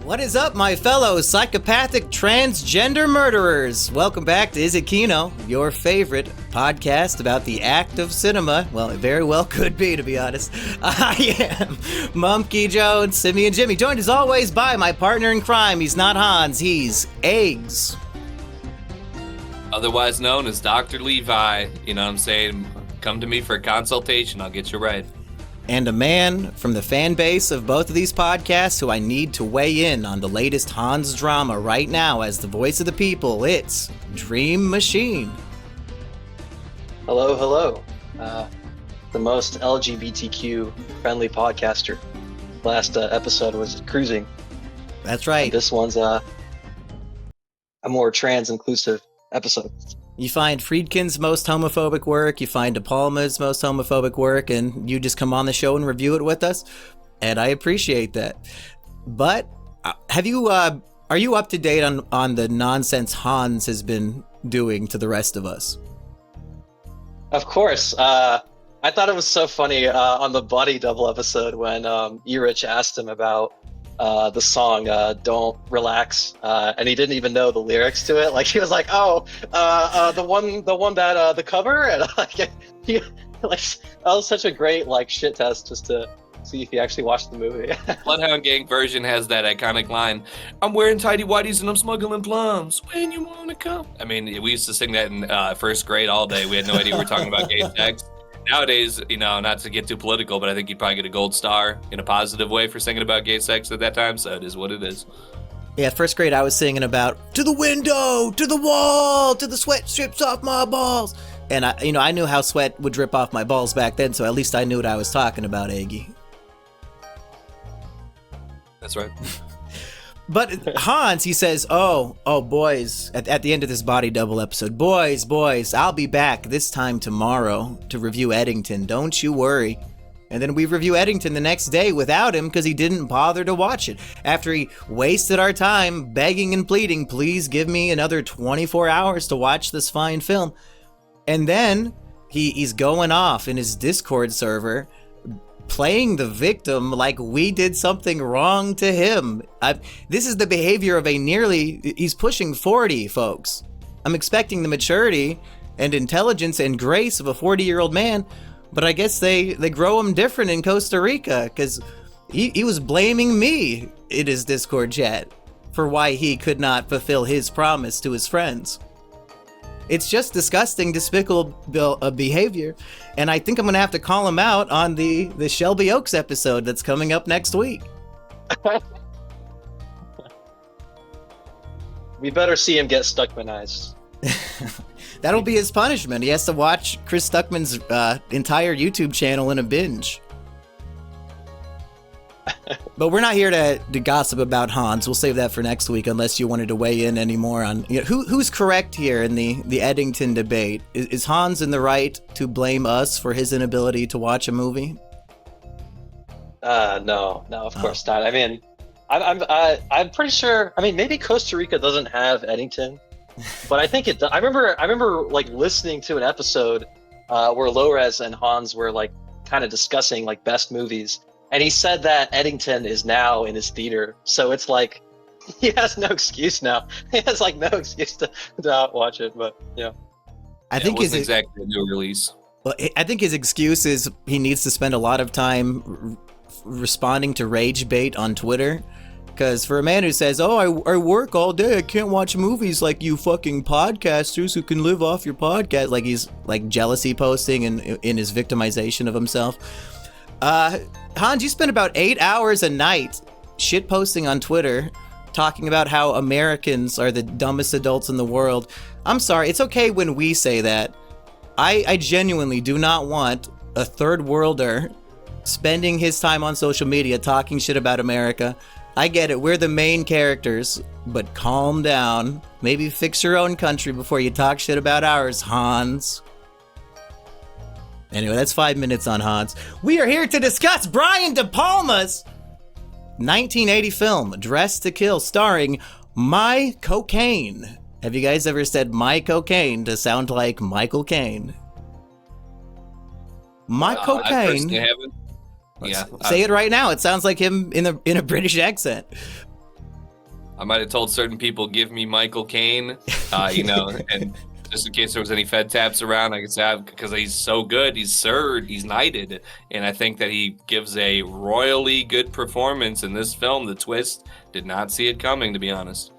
What is up, my fellow psychopathic transgender murderers? Welcome back to Is It Kino, your favorite podcast about the act of cinema. Well, it very well could be, to be honest. I am Mumkey Jones, Simian Jimmy, joined as always by my partner in crime. He's not Hans, he's Eggs. Otherwise known as Dr. Levi. You know what I'm saying? Come to me for a consultation, I'll get you right. And a man from the fan base of both of these podcasts who I need to weigh in on the latest Hans drama right now as the voice of the people. It's Dream Machine. Hello. The most LGBTQ friendly podcaster. Last episode was Cruising. That's right. And this one's a more trans inclusive episode. You find Friedkin's most homophobic work, you find De Palma's most homophobic work, and you just come on the show and review it with us, and I appreciate that. But are you up to date on the nonsense Hans has been doing to the rest of us? Of course. I thought it was so funny on the Body Double episode when Erich asked him about the song "Don't Relax," and he didn't even know the lyrics to it. Like he was like, the one that the cover, and that was such a great shit test just to see if he actually watched the movie. Bloodhound Gang version has that iconic line, "I'm wearing tidy whities and I'm smuggling plums. When you wanna come?" I mean, we used to sing that in first grade all day. We had no idea we were talking about gay sex. Nowadays, not to get too political, but I think you'd probably get a gold star in a positive way for singing about gay sex at that time, so it is what it is. Yeah, first grade I was singing about, to the window, to the wall, to the sweat strips off my balls. And I knew how sweat would drip off my balls back then, so at least I knew what I was talking about, Eggy. That's right. But Hans, he says, oh, boys, at the end of this Body Double episode, boys, I'll be back this time tomorrow to review Eddington, don't you worry. And then we review Eddington the next day without him because he didn't bother to watch it. After he wasted our time begging and pleading, please give me another 24 hours to watch this fine film. And then he's going off in his Discord server, playing the victim like we did something wrong to him. This is the behavior of he's pushing 40, folks. I'm expecting the maturity and intelligence and grace of a 40-year-old man, but I guess they grow him different in Costa Rica, because he was blaming me in his Discord chat for why he could not fulfill his promise to his friends. It's just disgusting, despicable behavior, and I think I'm going to have to call him out on the Shelby Oaks episode that's coming up next week. We better see him get Stuckmanized. That'll be his punishment. He has to watch Chris Stuckman's entire YouTube channel in a binge. But we're not here to gossip about Hans. We'll save that for next week, unless you wanted to weigh in any more on who's correct here in the Eddington debate. Is Hans in the right to blame us for his inability to watch a movie? No, of course not. I mean, I'm pretty sure. I mean, maybe Costa Rica doesn't have Eddington, but I think it does. I remember listening to an episode where Lores and Hans were kind of discussing best movies. And he said that Eddington is now in his theater, so it's he has no excuse now. He has no excuse to not watch it. But yeah, I think it wasn't exactly a new release. Well, I think his excuse is he needs to spend a lot of time responding to rage bait on Twitter. Because for a man who says, "Oh, I work all day, I can't watch movies like you fucking podcasters who can live off your podcast," he's jealousy posting and in his victimization of himself. Hans, you spend about 8 hours a night shit posting on Twitter, talking about how Americans are the dumbest adults in the world. I'm sorry, it's okay when we say that. I genuinely do not want a third worlder spending his time on social media talking shit about America. I get it, we're the main characters, but calm down. Maybe fix your own country before you talk shit about ours, Hans. Anyway, that's 5 minutes on Hans. We are here to discuss Brian De Palma's 1980 film, Dressed to Kill, starring My Cocaine. Have you guys ever said My Cocaine to sound like Michael Caine? My Cocaine. I personally haven't. Yeah. Say it right now. It sounds like him in a British accent. I might have told certain people, give me Michael Caine, and just in case there was any Fed taps around, I could say, because he's so good, he's Sir, he's knighted, and I think that he gives a royally good performance in this film. The twist, did not see it coming, to be honest.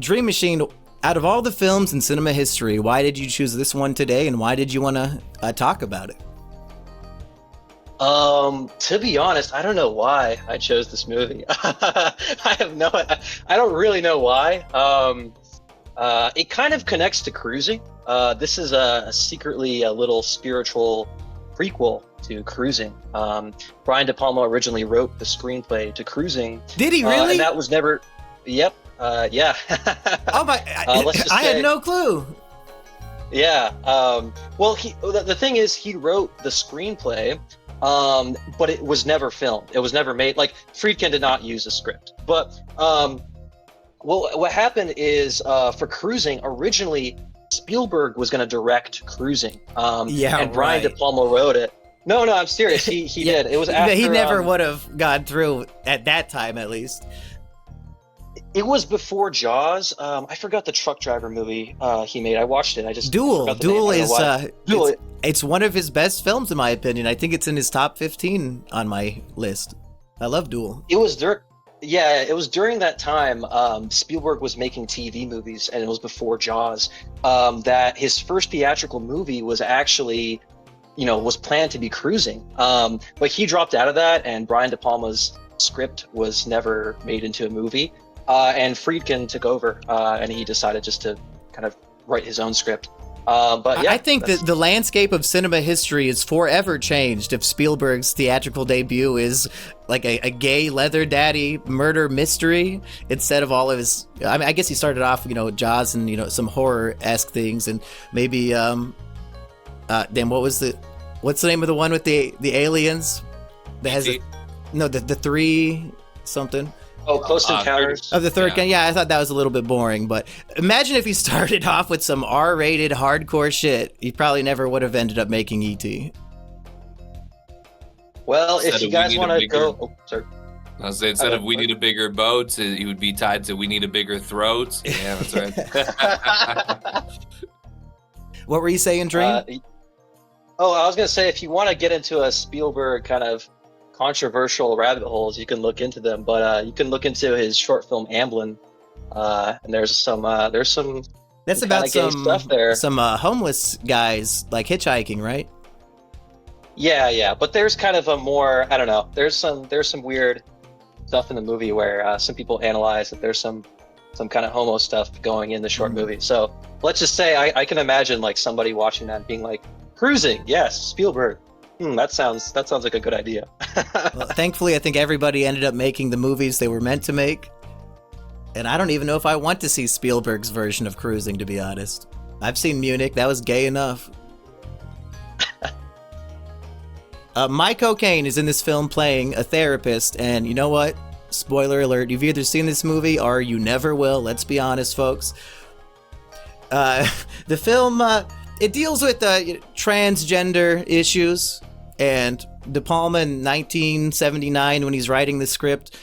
Dream Machine, out of all the films in cinema history, why did you choose this one today, and why did you want to talk about it? To be honest, I don't know why I chose this movie. I don't really know why. It kind of connects to Cruising. This is secretly a little spiritual prequel to Cruising. Brian De Palma originally wrote the screenplay to Cruising. Did he really? And that was never. Yep. Yeah. Oh my! I had no clue. Yeah. Well, the thing is, he wrote the screenplay. But it was never filmed. It was never made. Like, Friedkin did not use a script. But what happened is for Cruising, originally Spielberg was going to direct Cruising. And Brian De Palma wrote it. No, I'm serious. He did. It was after. He never would have gone through at that time, at least. It was before Jaws. I forgot the truck driver movie he made. I watched it. I just Duel. Duel is Duel. It's one of his best films, in my opinion. I think it's in his top 15 on my list. I love Duel. It was during that time Spielberg was making TV movies, and it was before Jaws. That his first theatrical movie was actually, was planned to be Cruising. But he dropped out of that, and Brian De Palma's script was never made into a movie. And Friedkin took over, and he decided just to kind of write his own script. But yeah, I think that the landscape of cinema history is forever changed if Spielberg's theatrical debut is like a gay leather daddy murder mystery instead of all of his. I mean, I guess he started off, Jaws and some horror-esque things, and maybe what's the name of the one with the aliens that has the three something. Oh, Close Encounters of the Third Kind. Yeah, I thought that was a little bit boring, but imagine if he started off with some R-rated hardcore shit. He probably never would have ended up making E.T. Well, if you guys want to go... Oh, sorry. I was saying, instead of we need a bigger boat, he would be tied to we need a bigger throat. Yeah, that's right. What were you saying, Dream? I was going to say, if you want to get into a Spielberg kind of controversial rabbit holes, you can look into them, but you can look into his short film Amblin, and there's some that's about some stuff there. Some homeless guys like hitchhiking, right? Yeah, but there's kind of a more, I don't know, there's some weird stuff in the movie where some people analyze that there's some kind of homo stuff going in the short movie. So let's just say I can imagine like somebody watching that being like, Cruising, yes, Spielberg. That sounds like a good idea. Well, thankfully, I think everybody ended up making the movies they were meant to make. And I don't even know if I want to see Spielberg's version of Cruising, to be honest. I've seen Munich. That was gay enough. Michael Caine is in this film playing a therapist. And you know what? Spoiler alert. You've either seen this movie or you never will. Let's be honest, folks. The film... it deals with transgender issues, and De Palma in 1979, when he's writing the script,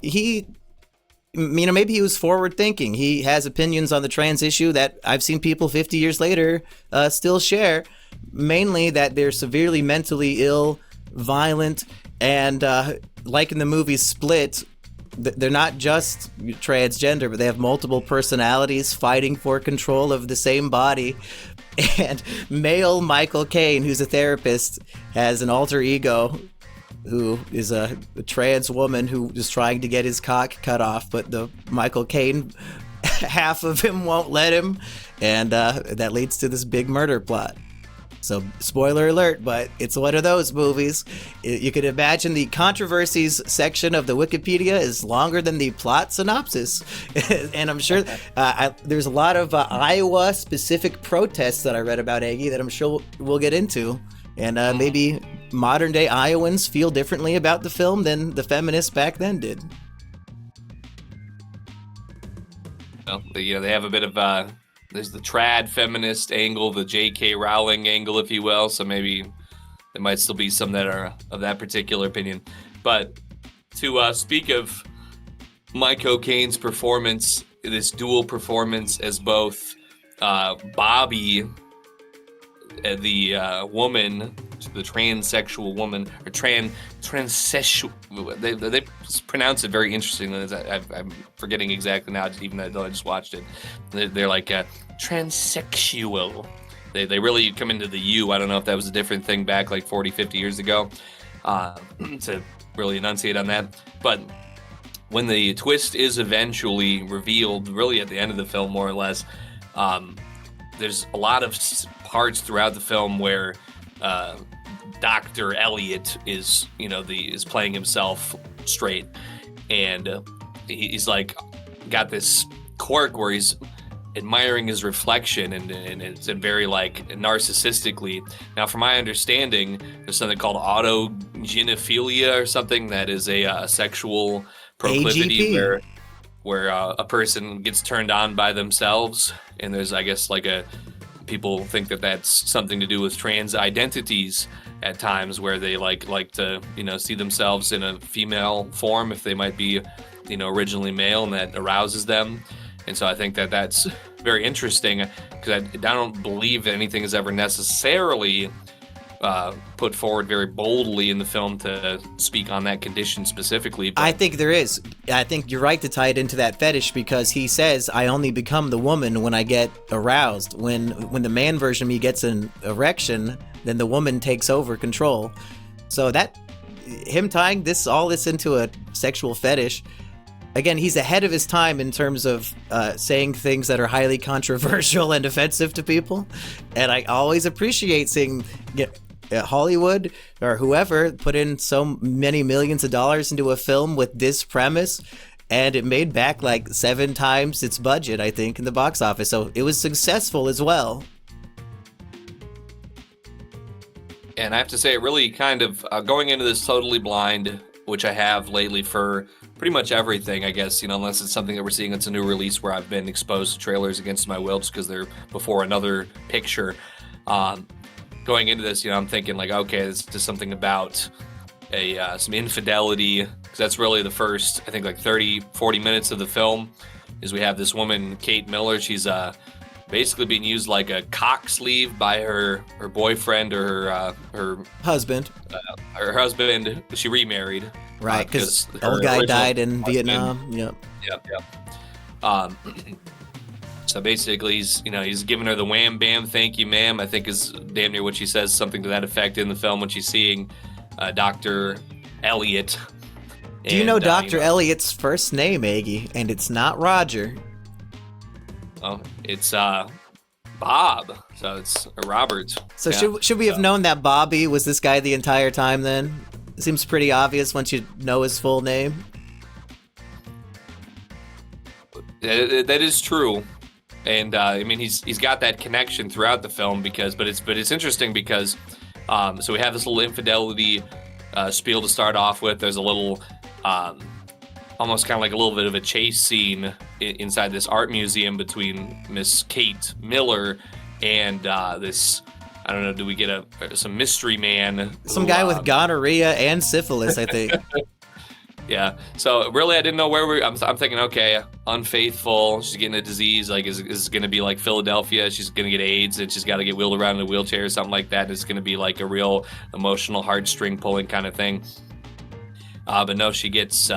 maybe he was forward thinking. He has opinions on the trans issue that I've seen people 50 years later still share, mainly that they're severely mentally ill, violent, and like in the movie Split, they're not just transgender, but they have multiple personalities fighting for control of the same body. And male Michael Caine, who's a therapist, has an alter ego who is a trans woman who is trying to get his cock cut off, but the Michael Caine half of him won't let him, and that leads to this big murder plot. So, spoiler alert, but it's one of those movies. You can imagine the controversies section of the Wikipedia is longer than the plot synopsis. And I'm sure there's a lot of Iowa-specific protests that I read about, Eggy, that I'm sure we'll get into. And maybe modern-day Iowans feel differently about the film than the feminists back then did. Well, they have a bit of... There's the trad feminist angle, the J.K. Rowling angle, if you will. So maybe there might still be some that are of that particular opinion. But to speak of Mike O'Kane's performance, this dual performance as both Bobby, the woman, the transsexual woman, or transsexual. They pronounce it very interestingly. I'm forgetting exactly now, even though I just watched it. They're like transsexual. They really come into the U. I don't know if that was a different thing back like 40, 50 years ago to really enunciate on that. But when the twist is eventually revealed, really at the end of the film, more or less, there's a lot of parts throughout the film where Dr. Elliot is playing himself straight, and he's like got this quirk where he's admiring his reflection, and it's very like narcissistically. Now, from my understanding, there's something called autogynephilia or something that is a sexual proclivity AGP. where a person gets turned on by themselves, and there's, I guess, people think that that's something to do with trans identities at times, where they like to see themselves in a female form if they might be originally male, and that arouses them. And so I think that that's very interesting, because I don't believe anything is ever necessarily put forward very boldly in the film to speak on that condition specifically. But I think there is. I think you're right to tie it into that fetish, because he says, I only become the woman when I get aroused. When the man version of me gets an erection, then the woman takes over control. So that, him tying all this into a sexual fetish, again, he's ahead of his time in terms of saying things that are highly controversial and offensive to people. And I always appreciate seeing Hollywood or whoever put in so many millions of dollars into a film with this premise, and it made back like 7 times its budget, I think, in the box office. So it was successful as well. And I have to say, it really kind of going into this totally blind, which I have lately for pretty much everything, I guess, unless it's something that we're seeing that's a new release where I've been exposed to trailers against my will just because they're before another picture. Going into this, I'm thinking like, okay, it's just something about some infidelity, because that's really the first, I think, like 30, 40 minutes of the film, is we have this woman, Kate Miller. She's basically being used like a cock sleeve by her boyfriend, or her Husband. Her husband. She remarried. Right, because the old guy died in Vietnam. Yep. So basically, he's giving her the wham bam, thank you, ma'am, I think is damn near what she says, something to that effect in the film when she's seeing Dr. Elliot. Do you know Dr. Elliot's first name, Eggy? And it's not Roger. Oh, it's Bob. So it's Robert. So should we have known that Bobby was this guy the entire time then? It seems pretty obvious once you know his full name. That is true. And I mean, he's got that connection throughout the film, but it's interesting because so we have this little infidelity spiel to start off with. There's a little almost kind of like a little bit of a chase scene inside this art museum between Miss Kate Miller and this, I don't know, do we get some mystery man? Some guy with gonorrhea and syphilis, I think. Yeah. So really, I didn't know where I'm thinking, okay, unfaithful. She's getting a disease. Like, is it going to be like Philadelphia? She's going to get AIDS and she's got to get wheeled around in a wheelchair or something like that. It's going to be like a real emotional heartstring pulling kind of thing. But no, she gets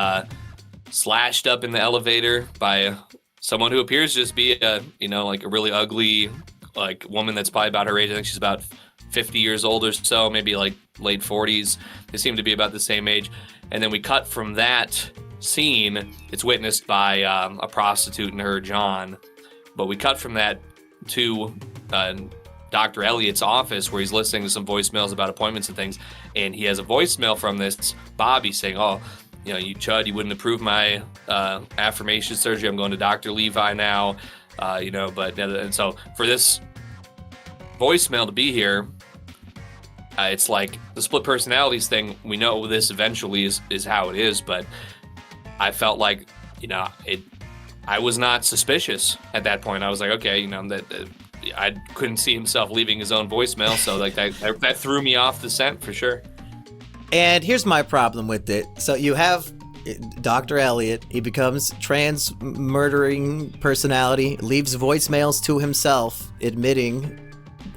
slashed up in the elevator by someone who appears to just be like a really ugly, like, woman that's probably about her age. I think she's about 50 years old or so, maybe like late 40s. They seem to be about the same age. And then we cut from that scene. It's witnessed by a prostitute and her John. But we cut from that to Dr. Elliot's office, where he's listening to some voicemails about appointments and things. And he has a voicemail from this Bobby saying, oh, you chud, you wouldn't approve my affirmation surgery. I'm going to Dr. Levi now. And so for this voicemail to be here, it's like the split personalities thing. We know this eventually is how it is, but I felt like, I was not suspicious at that point. I was like, okay, that I couldn't see himself leaving his own voicemail, so like that threw me off the scent for sure. And here's my problem with it. So you have Dr. Elliot. He becomes trans murdering personality, leaves voicemails to himself, admitting,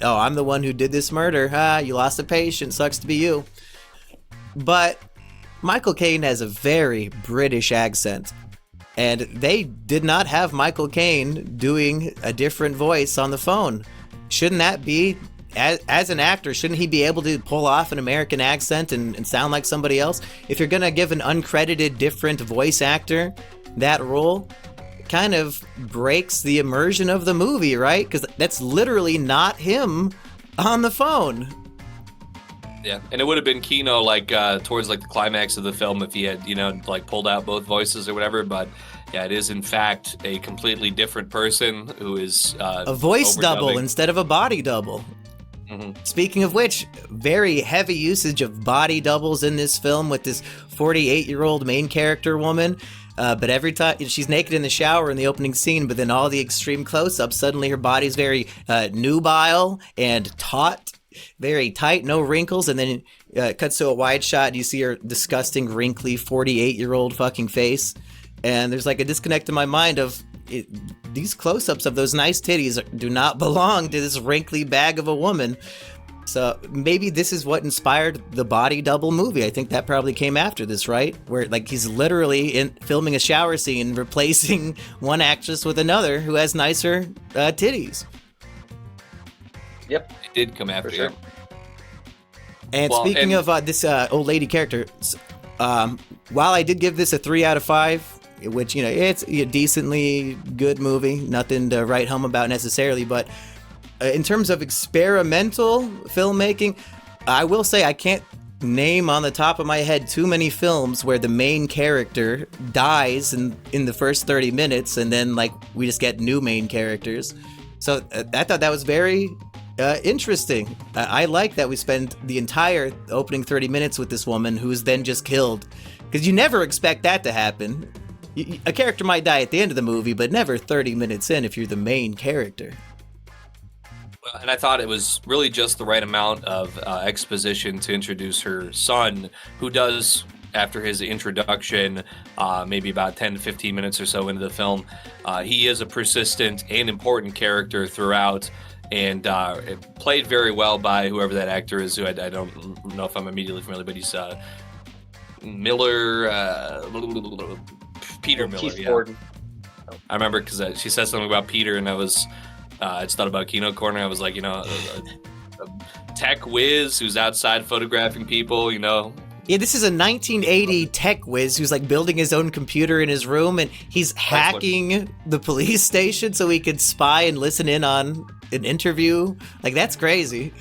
"Oh, I'm the one who did this murder. You lost a patient. Sucks to be you." But Michael Caine has a very British accent, and they did not have Michael Caine doing a different voice on the phone. Shouldn't that be, as an actor, shouldn't he be able to pull off an American accent and sound like somebody else? If you're gonna give an uncredited different voice actor that role, it kind of breaks the immersion of the movie, right? Because that's literally not him on the phone. Yeah, and it would have been Kino towards like the climax of the film if he had pulled out both voices or whatever. But yeah, it is in fact a completely different person who is a voice double instead of a body double. Mm-hmm. Speaking of which, very heavy usage of body doubles in this film with this 48-year-old main character woman. But every time she's naked in the shower in the opening scene, but then all the extreme close-ups, suddenly her body's very nubile and taut. Very tight, no wrinkles, and then it cuts to a wide shot and you see her disgusting, wrinkly 48-year-old fucking face. And there's like a disconnect in my mind of these close-ups of those nice titties do not belong to this wrinkly bag of a woman. So maybe this is what inspired the body double movie. I think that probably came after this, right? Where like he's literally filming a shower scene, replacing one actress with another who has nicer titties. Yep. It did come after. Sure. And speaking of this old lady character, while I did give this a 3 out of 5, which, it's a decently good movie, nothing to write home about necessarily, but in terms of experimental filmmaking, I will say I can't name on the top of my head too many films where the main character dies in the first 30 minutes and then we just get new main characters. So I thought that was very interesting. I like that we spend the entire opening 30 minutes with this woman who's then just killed. Because you never expect that to happen. A character might die at the end of the movie, but never 30 minutes in if you're the main character. Well, and I thought it was really just the right amount of exposition to introduce her son, who does, after his introduction, maybe about 10 to 15 minutes or so into the film, he is a persistent and important character throughout. And it played very well by whoever that actor is, who I don't know if I'm immediately familiar, but he's Miller, Peter Miller. Keith yeah. Gordon. I remember because she said something about Peter, and I just thought about Kino Corner. I was like, a tech whiz who's outside photographing people, Yeah, this is a 1980 tech whiz who's building his own computer in his room, and he's hacking the police station so he could spy and listen in on an interview. That's crazy.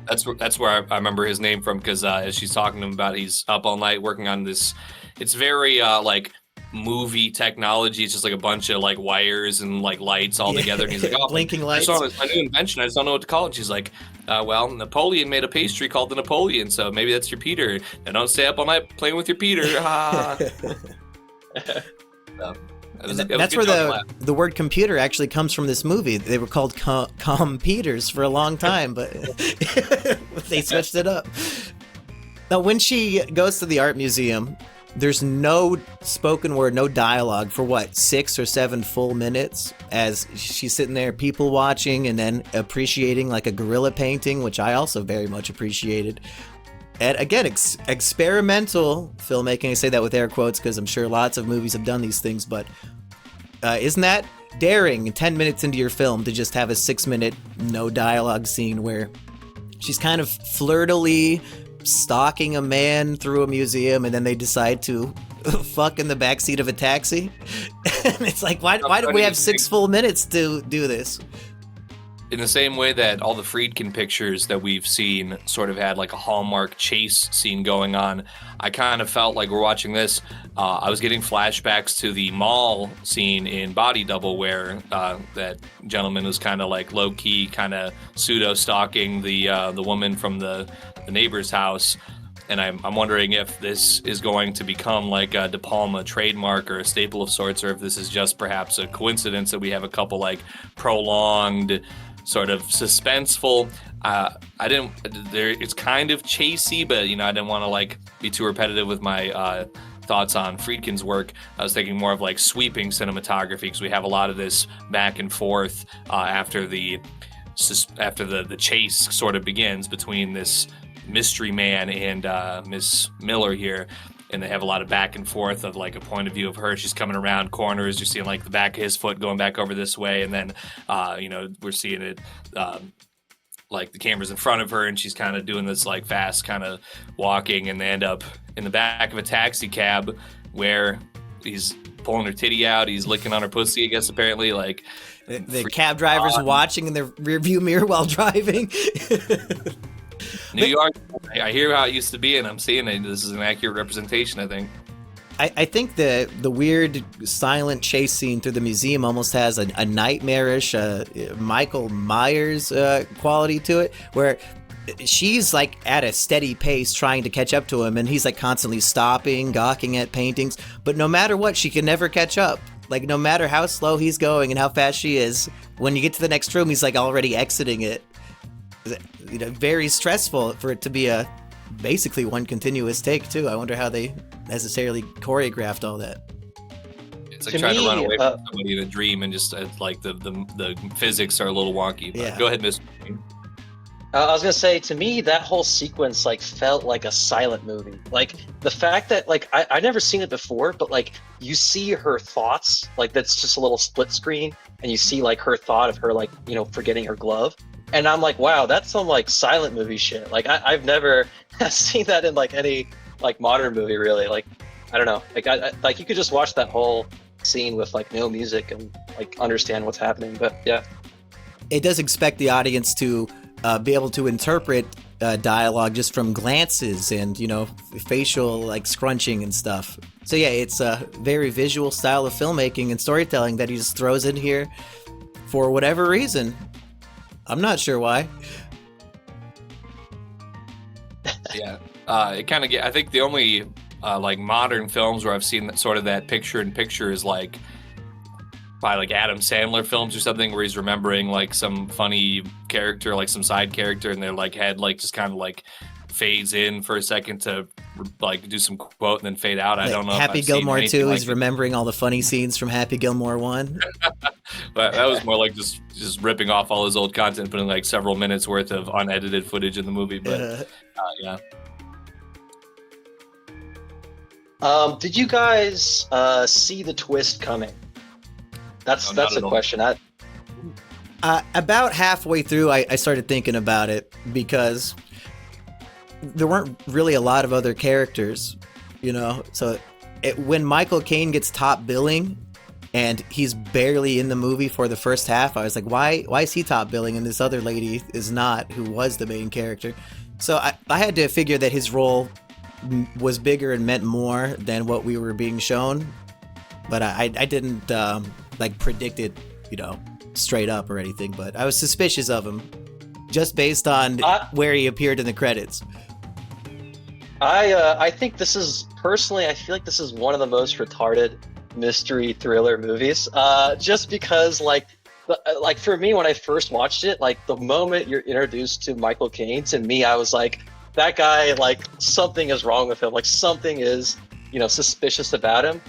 That's where I remember his name from, because as she's talking to him about, he's up all night working on this. It's very movie technology. It's just a bunch of wires and lights all together. And he's like, "Oh, blinking lights. It's my new invention. I just don't know what to call it." And she's like, "Well, Napoleon made a pastry called the Napoleon, so maybe that's your Peter. And don't stay up all night playing with your Peter." That's where the word computer actually comes from this movie. They were called computers for a long time, but they switched it up. Now, when she goes to the art museum, there's no spoken word, no dialogue for 6 or 7 full minutes as she's sitting there people watching and then appreciating a gorilla painting, which I also very much appreciated. And again, experimental filmmaking. I say that with air quotes because I'm sure lots of movies have done these things, but isn't that daring 10 minutes into your film to just have a 6-minute no dialogue scene where she's kind of flirtily stalking a man through a museum and then they decide to fuck in the backseat of a taxi? And it's why do we have 6 full minutes to do this? In the same way that all the Friedkin pictures that we've seen sort of had a Hallmark chase scene going on, I kind of felt like we're watching this. I was getting flashbacks to the mall scene in Body Double where that gentleman was kind of low-key, kind of pseudo-stalking the woman from the neighbor's house. And I'm wondering if this is going to become a De Palma trademark or a staple of sorts, or if this is just perhaps a coincidence that we have a couple prolonged, sort of suspenseful. It's kind of chasey, but I didn't want to be too repetitive with my thoughts on Friedkin's work. I was thinking more of like sweeping cinematography, because we have a lot of this back and forth after the chase sort of begins between this mystery man and Miss Miller here. And they have a lot of back and forth of like a point of view of her. She's coming around corners. You're seeing like the back of his foot going back over this way. And then, we're seeing it like the camera's in front of her and she's kind of doing this like fast kind of walking. And they end up in the back of a taxi cab where he's pulling her titty out. He's licking on her pussy, I guess, apparently. Like the cab driver's watching in the rearview mirror while driving. New York, I hear how it used to be, and I'm seeing it. This is an accurate representation, I think. I think the weird silent chase scene through the museum almost has a nightmarish Michael Myers quality to it, where she's like at a steady pace trying to catch up to him, and he's like constantly stopping, gawking at paintings, but no matter what, she can never catch up. Like, no matter how slow he's going and how fast she is, when you get to the next room, he's like already exiting it. Very stressful for it to be basically one continuous take too. I wonder how they necessarily choreographed all that. It's like trying to run away from somebody in a dream, and just like the physics are a little wonky. But yeah. Go ahead, Mr. I was gonna say, to me, that whole sequence like felt like a silent movie. Like the fact that like I never seen it before, but like you see her thoughts, like that's just a little split screen, and you see like her thought of her like forgetting her glove. And I'm like, wow, that's some like silent movie shit. Like I've never seen that in like any like modern movie, really. Like I don't know, like you could just watch that whole scene with like no music and like understand what's happening. But yeah, it does expect the audience to be able to interpret dialogue just from glances and facial like scrunching and stuff. So yeah, it's a very visual style of filmmaking and storytelling that he just throws in here for whatever reason. I'm not sure why. Yeah, it kind of I think the only like modern films where I've seen that sort of that picture-in-picture is like by like Adam Sandler films or something, where he's remembering like some funny character, like some side character, and their like head like just kind of like fades in for a second to like do some quote and then fade out. I don't know. Happy Gilmore 2, he's remembering all the funny scenes from Happy Gilmore 1. But that was more like just ripping off all his old content, putting like several minutes worth of unedited footage in the movie. But yeah. Did you guys see the twist coming? That's a question. About halfway through, I started thinking about it, because there weren't really a lot of other characters, So when Michael Caine gets top billing and he's barely in the movie for the first half, I was like, why is he top billing and this other lady is not, who was the main character? So I had to figure that his role was bigger and meant more than what we were being shown. But I didn't like predict it, straight up or anything. But I was suspicious of him just based on where he appeared in the credits. I think this is, personally, I feel like this is one of the most retarded mystery thriller movies. Just because like for me, when I first watched it, like the moment you're introduced to Michael Caine, to me, I was like, that guy, like something is wrong with him. Like something is, suspicious about him.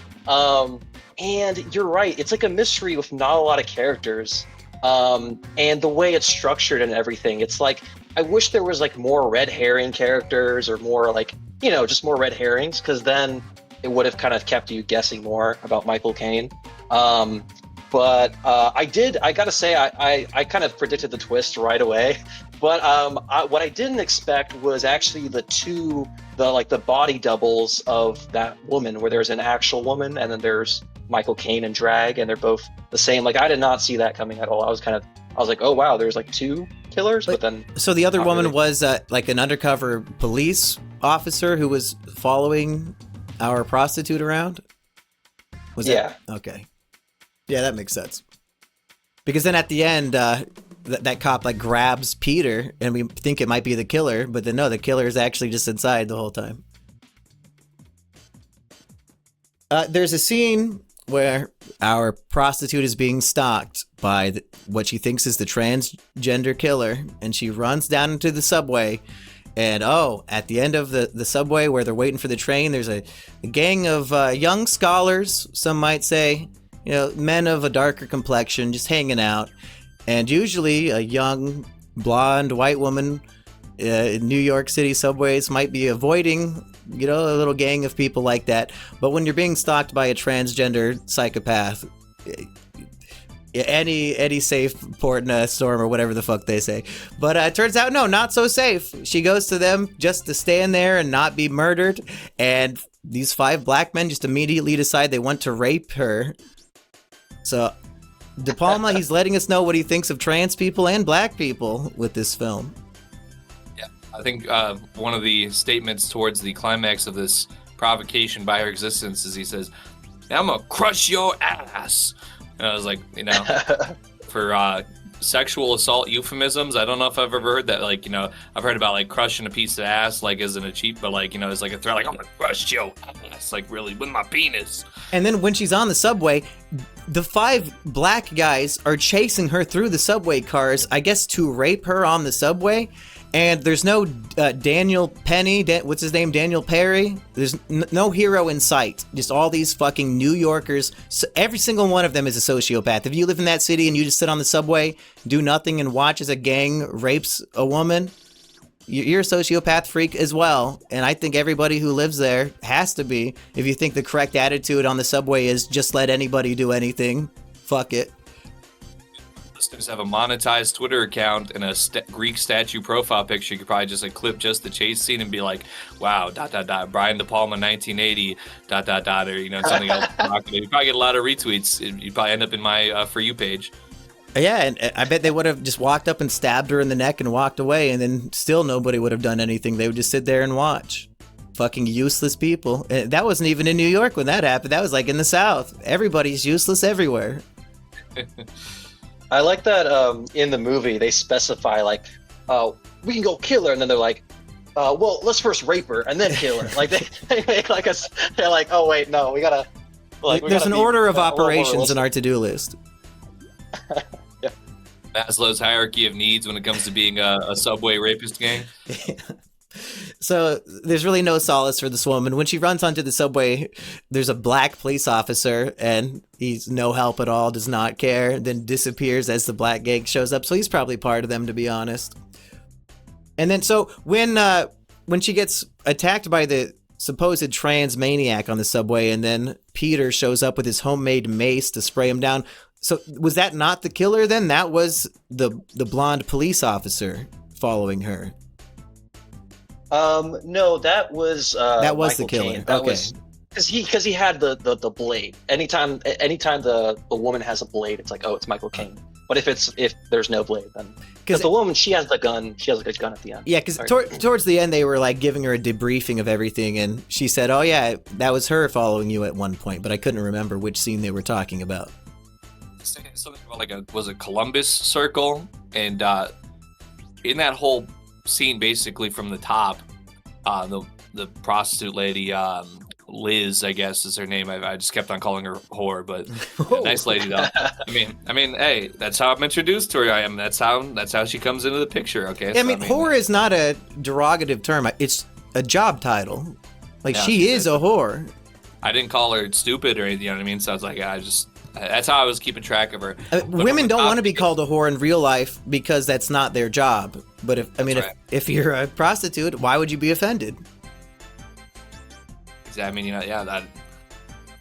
And you're right. It's like a mystery with not a lot of characters. And the way it's structured and everything, it's like, I wish there was like more red herring characters, or more like, just more red herrings, because then it would have kind of kept you guessing more about Michael Caine. But I gotta say, I kind of predicted the twist right away. But what I didn't expect was actually the body doubles of that woman, where there's an actual woman and then there's Michael Caine in drag, and they're both the same. Like I did not see that coming at all. I was like, oh wow, there's like two killers, but then. So the other woman was like an undercover police officer who was following our prostitute around? Yeah. Okay. Yeah, that makes sense. Because then at the end, that cop like grabs Peter, and we think it might be the killer, but then no, the killer is actually just inside the whole time. There's a scene where our prostitute is being stalked by what she thinks is the transgender killer, and she runs down into the subway, And at the end of the subway where they're waiting for the train, there's a gang of young scholars, some might say, men of a darker complexion, just hanging out. And usually a young, blonde, white woman in New York City subways might be avoiding, a little gang of people like that. But when you're being stalked by a transgender psychopath, any safe port in a storm or whatever the fuck they say. But it turns out, no, not so safe. She goes to them just to stand there and not be murdered. And these 5 black men just immediately decide they want to rape her. So De Palma, he's letting us know what he thinks of trans people and black people with this film. Yeah, I think one of the statements towards the climax of this provocation by her existence is he says, "I'm gonna crush your ass." And I was like, for sexual assault euphemisms, I don't know if I've ever heard that. Like, I've heard about like crushing a piece of ass, like as in a cheap, but like, it's like a threat, like I'm gonna crush your ass, like really with my penis. And then when she's on the subway, the 5 black guys are chasing her through the subway cars, I guess to rape her on the subway. And there's no Daniel Penny, what's his name, Daniel Perry? There's no hero in sight. Just all these fucking New Yorkers. So every single one of them is a sociopath. If you live in that city and you just sit on the subway, do nothing, and watch as a gang rapes a woman, you're a sociopath freak as well. And I think everybody who lives there has to be. If you think the correct attitude on the subway is just let anybody do anything, fuck it. Listeners have a monetized Twitter account and a Greek statue profile picture. You could probably just like clip just the chase scene and be like, "Wow, ... Brian De Palma 1980 ... or something else." You probably get a lot of retweets. You'd probably end up in my For You page. Yeah, and I bet they would have just walked up and stabbed her in the neck and walked away, and then still nobody would have done anything. They would just sit there and watch. Fucking useless people. And that wasn't even in New York when that happened. That was like in the South. Everybody's useless everywhere. I like that in the movie they specify like, we can go kill her, and then they're like, well, let's first rape her and then kill her. Like they make like they're like, oh wait, no, we gotta. Like, there's an order of operations in our to-do list. Yeah. Maslow's hierarchy of needs when it comes to being a subway rapist gang. So there's really no solace for this woman. When she runs onto the subway, there's a black police officer, and he's no help at all, does not care, then disappears as the black gang shows up. So he's probably part of them, to be honest. And then so when she gets attacked by the supposed trans maniac on the subway, and then Peter shows up with his homemade mace to spray him down. So was that not the killer then? That was the blonde police officer following her. No, that was the killer. Caine. That okay. was because he had the blade. Anytime the woman has a blade, it's like, oh, it's Michael Caine. But if there's no blade, then because the woman, she has the gun. She has like a gun at the end. Yeah, because towards the end they were like giving her a debriefing of everything, and she said, "Oh yeah, that was her following you at one point," but I couldn't remember which scene they were talking about. Something about like a Columbus circle, and in that whole scene, basically from the top, the prostitute lady, Liz, I guess is her name. I just kept on calling her whore, but nice lady though. I mean, hey, that's how I'm introduced to her. That's how she comes into the picture. Okay. Yeah, so, whore is not a derogative term. It's a job title. Like yeah, she is a whore. I didn't call her stupid or anything. You know what I mean? So I was like, that's how I was keeping track of her. Women don't want to be called a whore in real life because that's not their job. But if you're a prostitute, why would you be offended? I mean,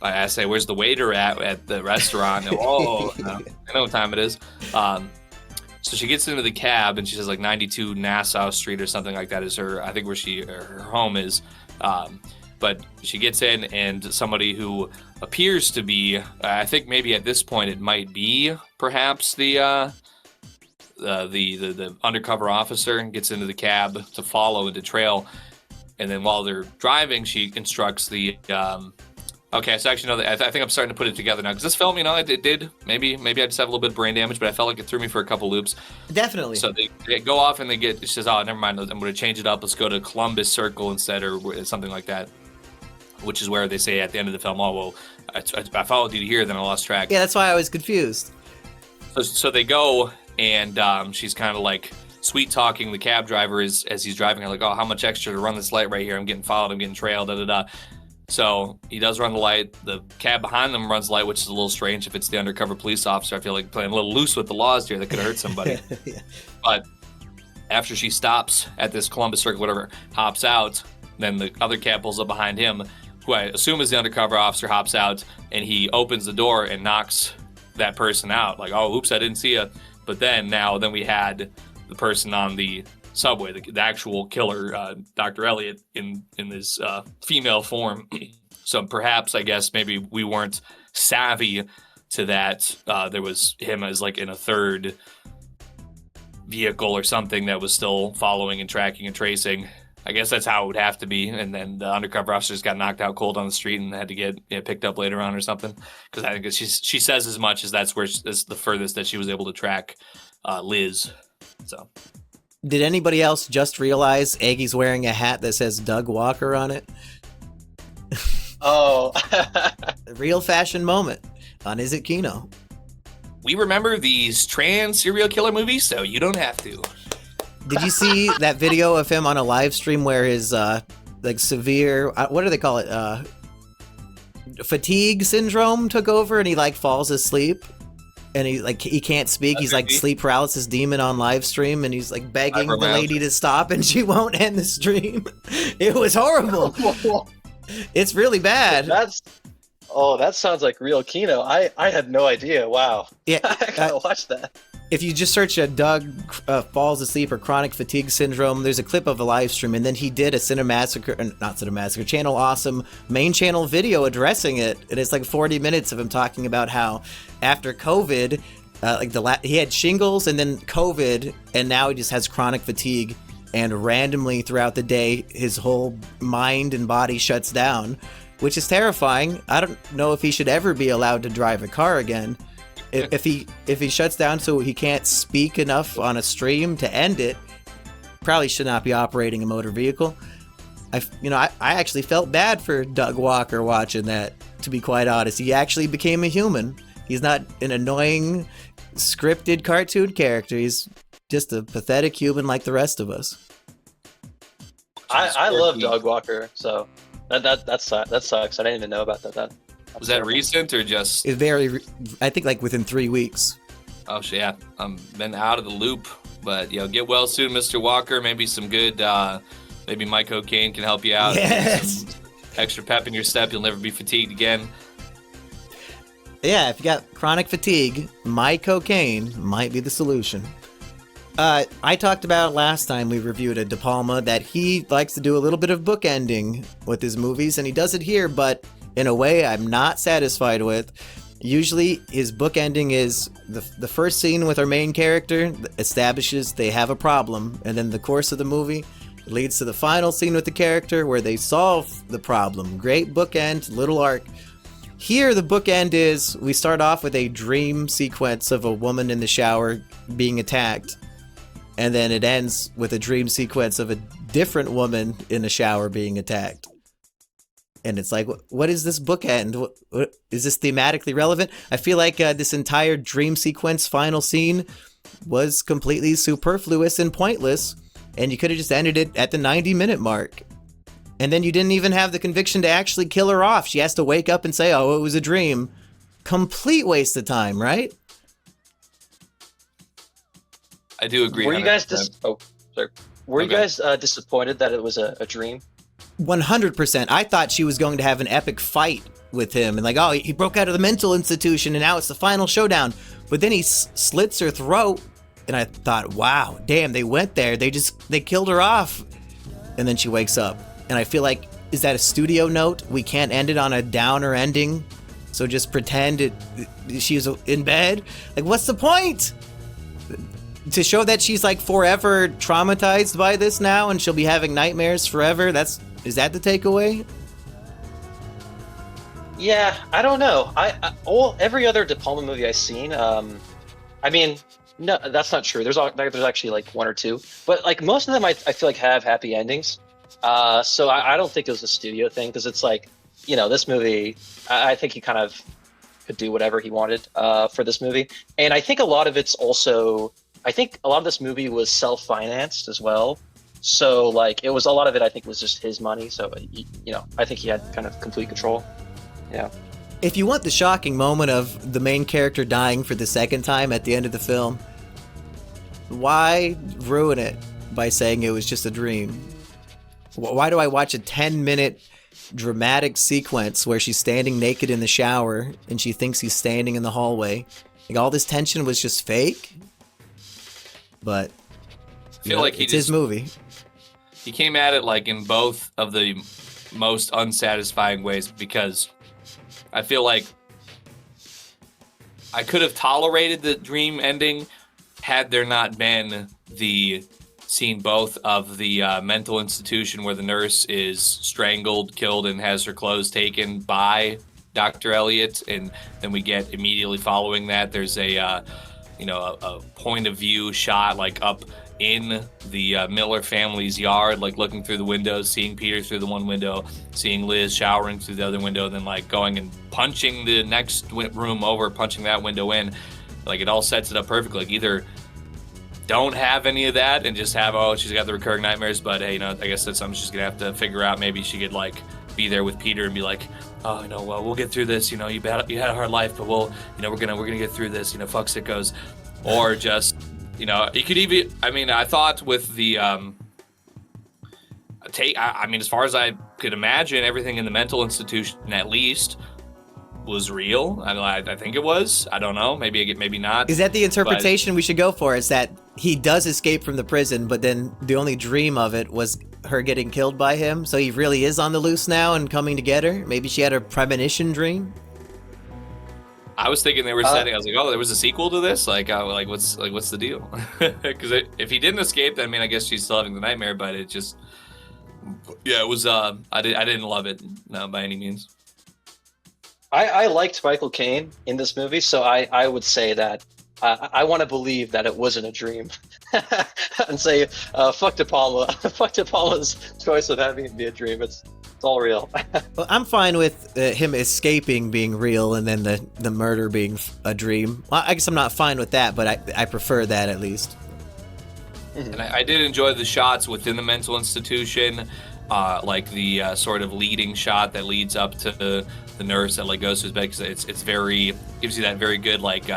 I say, where's the waiter at the restaurant? I know what time it is. So she gets into the cab and she says like 92 Nassau Street or something like that is her, I think where her home is. But she gets in and somebody who appears to be, I think maybe at this point it might be perhaps the undercover officer gets into the cab to follow and to trail. And then while they're driving, she instructs the. Okay, so actually, no, I think I'm starting to put it together now because this film, it did. Maybe I just have a little bit of brain damage, but I felt like it threw me for a couple loops. Definitely. So they go off and she says, "Oh, never mind. I'm going to change it up. Let's go to Columbus Circle instead, or something like that." Which is where they say at the end of the film, "Oh, well, I followed you here, then I lost track." Yeah, that's why I was confused. So they go, and she's kind of like sweet talking the cab driver as he's driving. I'm like, oh, how much extra to run this light right here? I'm getting followed. I'm getting trailed. Da da da. So he does run the light. The cab behind them runs the light, which is a little strange. If it's the undercover police officer, I feel like playing a little loose with the laws here. That could have hurt somebody. Yeah. But after she stops at this Columbus Circle, whatever, hops out, then the other cab pulls up behind him, who I assume is the undercover officer, hops out, and he opens the door and knocks that person out. Like, oh, oops, I didn't see you. But then we had the person on the subway, the actual killer, Dr. Elliot, in this female form. So perhaps, I guess, maybe we weren't savvy to that. There was him as like in a third vehicle or something that was still following and tracking and tracing. I guess that's how it would have to be. And then the undercover officers got knocked out cold on the street and had to get picked up later on or something. Because I think she says as much as that's the furthest that she was able to track Liz. So, did anybody else just realize Eggy's wearing a hat that says Doug Walker on it? Oh, A real fashion moment on Is It Kino? we remember these trans serial killer movies, so you don't have to. Did you see that video of him on a live stream where his like severe, what do they call it? Fatigue syndrome took over, and he like falls asleep, and he can't speak. That's he's like creepy. sleep paralysis demon on live stream, and he's like begging the lady to stop, and she won't end the stream. It was horrible. It's really bad. that sounds like real Kino. I had no idea. Wow. Yeah, I gotta watch that. if you just search Doug falls asleep or chronic fatigue syndrome, there's a clip of a live stream, and then he did a Channel Awesome main channel video addressing it, and it's like 40 minutes of him talking about how after COVID, he had shingles and then COVID, and now he just has chronic fatigue, and randomly throughout the day, his whole mind and body shuts down, which is terrifying. I don't know if he should ever be allowed to drive a car again. If he shuts down so he can't speak enough on a stream to end it, probably should not be operating a motor vehicle. I actually felt bad for Doug Walker watching that, to be quite honest. He actually became a human. He's not an annoying, scripted cartoon character. He's just a pathetic human like the rest of us. I love Doug Walker, so that sucks. I didn't even know about that. Was that recent or just? It's I think like within 3 weeks. Oh shit, yeah. Been out of the loop, but get well soon, Mr. Walker. Maybe some good, maybe my cocaine can help you out. Yes. Some extra pep in your step. You'll never be fatigued again. Yeah, if you got chronic fatigue, my cocaine might be the solution. I talked about last time we reviewed a De Palma that he likes to do a little bit of bookending with his movies, and he does it here, but in a way I'm not satisfied with. Usually his bookending is the first scene with our main character establishes they have a problem, and then the course of the movie leads to the final scene with the character where they solve the problem. Great bookend, little arc. Here the bookend is we start off with a dream sequence of a woman in the shower being attacked, and then it ends with a dream sequence of a different woman in the shower being attacked. And it's like, what is this bookend? What is this thematically relevant? I feel like this entire dream sequence final scene was completely superfluous and pointless, and you could have just ended it at the 90-minute mark. And then you didn't even have the conviction to actually kill her off. She has to wake up and say, oh, it was a dream. Complete waste of time, right? I do agree. Were you guys Were you guys disappointed that it was a dream? 100%. I thought she was going to have an epic fight with him, and like, oh, he broke out of the mental institution, and now it's the final showdown. But then he slits her throat, and I thought, wow, damn, they went there. They killed her off. And then she wakes up. And I feel like, is that a studio note? We can't end it on a downer ending, so just pretend she's in bed? Like, what's the point? To show that she's like forever traumatized by this now, and she'll be having nightmares forever? Is that the takeaway? Yeah, I don't know. Every other De Palma movie I've seen, I mean, no, that's not true. There's actually like one or two, but like most of them, I feel like have happy endings. So I don't think it was a studio thing, because it's like, this movie, I think he kind of could do whatever he wanted for this movie, and I think a lot of it's also I think a lot of this movie was self-financed as well. So like it was a lot of it. I think was just his money. So I think he had kind of complete control. Yeah. If you want the shocking moment of the main character dying for the second time at the end of the film, why ruin it by saying it was just a dream? Why do I watch a 10-minute dramatic sequence where she's standing naked in the shower and she thinks he's standing in the hallway? Like, all this tension was just fake? But I feel like it's his movie. He came at it like in both of the most unsatisfying ways, because I feel like I could have tolerated the dream ending had there not been the scene both of the mental institution where the nurse is strangled, killed, and has her clothes taken by Dr. Elliot, and then we get immediately following that there's a point of view shot like up in the Miller family's yard, like looking through the windows, seeing Peter through the one window, seeing Liz showering through the other window, and then like going and punching the next room over, punching that window in. Like, it all sets it up perfectly. Like, either don't have any of that and just have, oh, she's got the recurring nightmares, but hey, I guess that's something she's gonna have to figure out. Maybe she could like be there with Peter and be like, oh, well, we'll get through this. You had a hard life, but we'll, we're gonna get through this. Fuck sickos. Or just, you could even, I thought with the as far as I could imagine, everything in the mental institution at least was real. I think it was. I don't know. Maybe not. Is that the interpretation we should go for? Is that he does escape from the prison, but then the only dream of it was her getting killed by him? So he really is on the loose now and coming to get her? Maybe she had a premonition dream? I was thinking they were setting. I was like, oh, there was a sequel to this. What's the deal? Because if he didn't escape, then I guess she's still having the nightmare. But it just, it was. I didn't love it, no, by any means. I liked Michael Caine in this movie, so I would say that I want to believe that it wasn't a dream, and say fuck De Palma, fuck De Palma's choice of having it be a dream. It's all real. Well, I'm fine with him escaping being real and then the murder being a dream. Well, I guess I'm not fine with that, but I prefer that at least. And I did enjoy the shots within the mental institution, like the sort of leading shot that leads up to the nurse that like goes to his bed, because it's very, gives you that very good like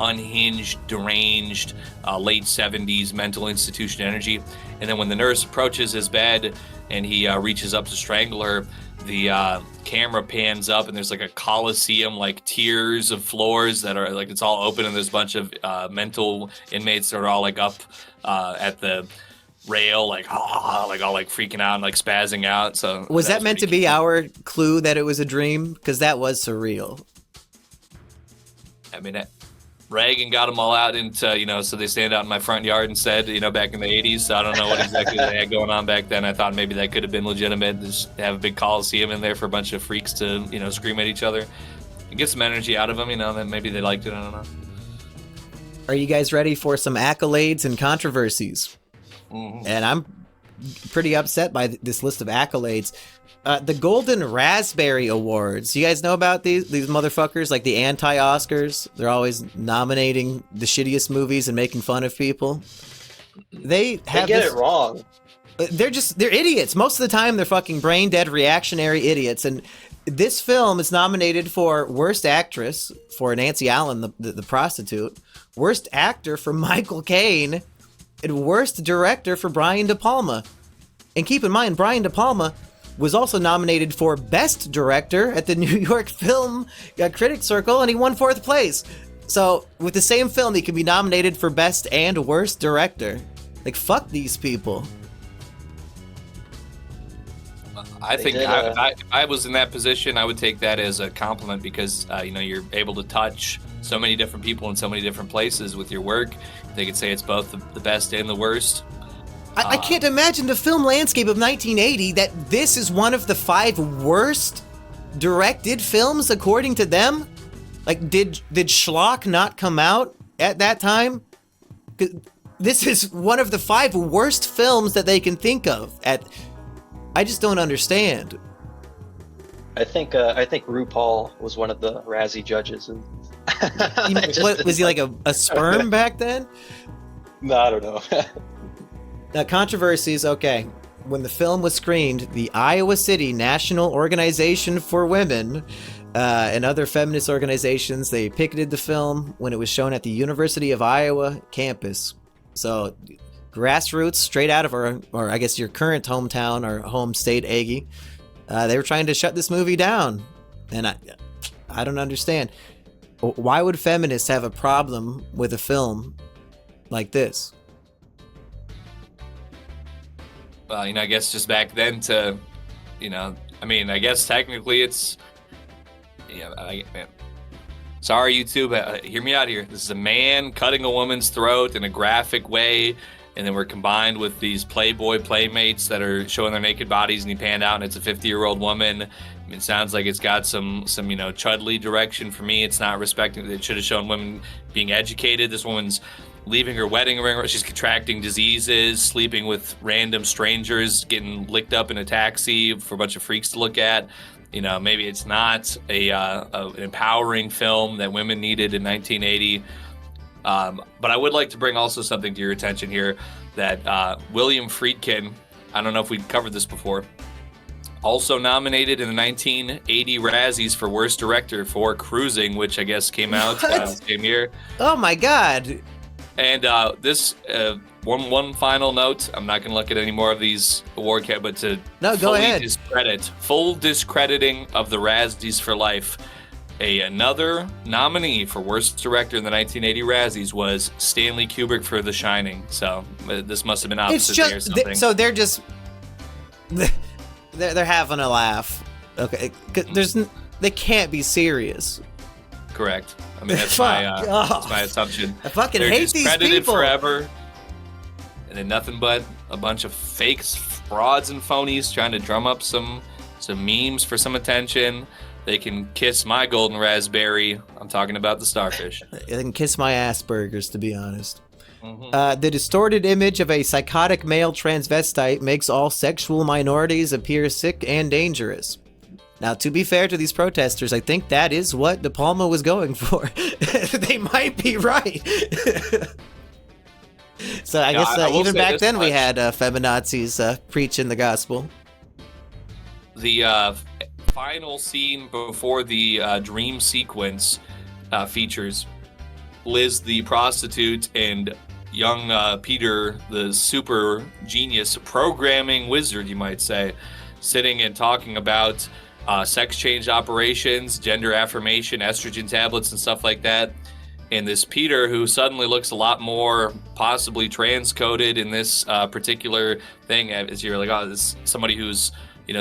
unhinged, deranged late 70s mental institution energy. And then when the nurse approaches his bed and he reaches up to strangle her, the camera pans up and there's like a coliseum, like tiers of floors that are like, it's all open, and there's a bunch of mental inmates that are all like up at the rail, like all like freaking out and like spazzing out. So was that meant to be our clue that it was a dream? Because that was surreal. Reagan got them all out into, so they stand out in my front yard instead, back in the 80s. So I don't know what exactly they had going on back then. I thought maybe that could have been legitimate, just have a big coliseum in there for a bunch of freaks to, scream at each other and get some energy out of them, that maybe they liked it. I don't know. Are you guys ready for some accolades and controversies? Mm-hmm. And I'm pretty upset by this list of accolades. The Golden Raspberry Awards. You guys know about these motherfuckers, like the anti-Oscars? They're always nominating the shittiest movies and making fun of people. They get it wrong. They're idiots. Most of the time, they're fucking brain dead, reactionary idiots. And this film is nominated for Worst Actress for Nancy Allen, the prostitute, Worst Actor for Michael Caine, and Worst Director for Brian De Palma. And keep in mind, Brian De Palma was also nominated for Best Director at the New York Film Critics Circle, and he won 4th place. So, with the same film, he can be nominated for Best and Worst Director. Like, fuck these people. I think if I was in that position, I would take that as a compliment, because, you're able to touch so many different people in so many different places with your work. They could say it's both the best and the worst. I can't imagine the film landscape of 1980 that this is one of the 5 worst directed films according to them. Like, did Schlock not come out at that time? This is one of the 5 worst films that they can think of. I just don't understand. I think RuPaul was one of the Razzie judges. And Was he like a sperm back then? No, I don't know. Controversies, okay. When the film was screened, the Iowa City National Organization for Women and other feminist organizations, they picketed the film when it was shown at the University of Iowa campus. So, grassroots, straight out of or I guess your current hometown or home state, Eggy, they were trying to shut this movie down. And I don't understand. Why would feminists have a problem with a film like this? Well, I guess just back then I guess technically it's, sorry, YouTube, but hear me out here. This is a man cutting a woman's throat in a graphic way, and then we're combined with these Playboy playmates that are showing their naked bodies, and he panned out, and it's a 50-year-old woman. I mean, it sounds like it's got some Chudley direction for me. It's not respecting. It should have shown women being educated. This woman's leaving her wedding ring. She's contracting diseases, sleeping with random strangers, getting licked up in a taxi for a bunch of freaks to look at. Maybe it's not an empowering film that women needed in 1980. But I would like to bring also something to your attention here that William Friedkin, I don't know if we've covered this before, also nominated in the 1980 Razzies for Worst Director for Cruising, which I guess came out the same year. Oh my God. And this one final note. I'm not going to look at any more of these award but to go ahead. Full discrediting of the Razzies for life. Another nominee for Worst Director in the 1980 Razzies was Stanley Kubrick for The Shining. So this must have been opposite day or something. So they're just they're having a laugh. Okay, they can't be serious. Correct. I mean, that's my assumption. I fucking They're hate these discredited people forever, and then nothing but a bunch of fakes, frauds, and phonies trying to drum up some memes for some attention. They can kiss my golden raspberry. I'm talking about the starfish. They can kiss my Asperger's, to be honest. Mm-hmm. The distorted image of a psychotic male transvestite makes all sexual minorities appear sick and dangerous. Now, to be fair to these protesters, I think that is what De Palma was going for. They might be right. So I guess even back then we had feminazis preaching the gospel. The final scene before the dream sequence features Liz, the prostitute, and young Peter, the super genius programming wizard, you might say, sitting and talking about sex change operations, gender affirmation, estrogen tablets, and stuff like that. And this Peter, who suddenly looks a lot more possibly trans-coded in this particular thing, as you're like, oh, this is somebody who's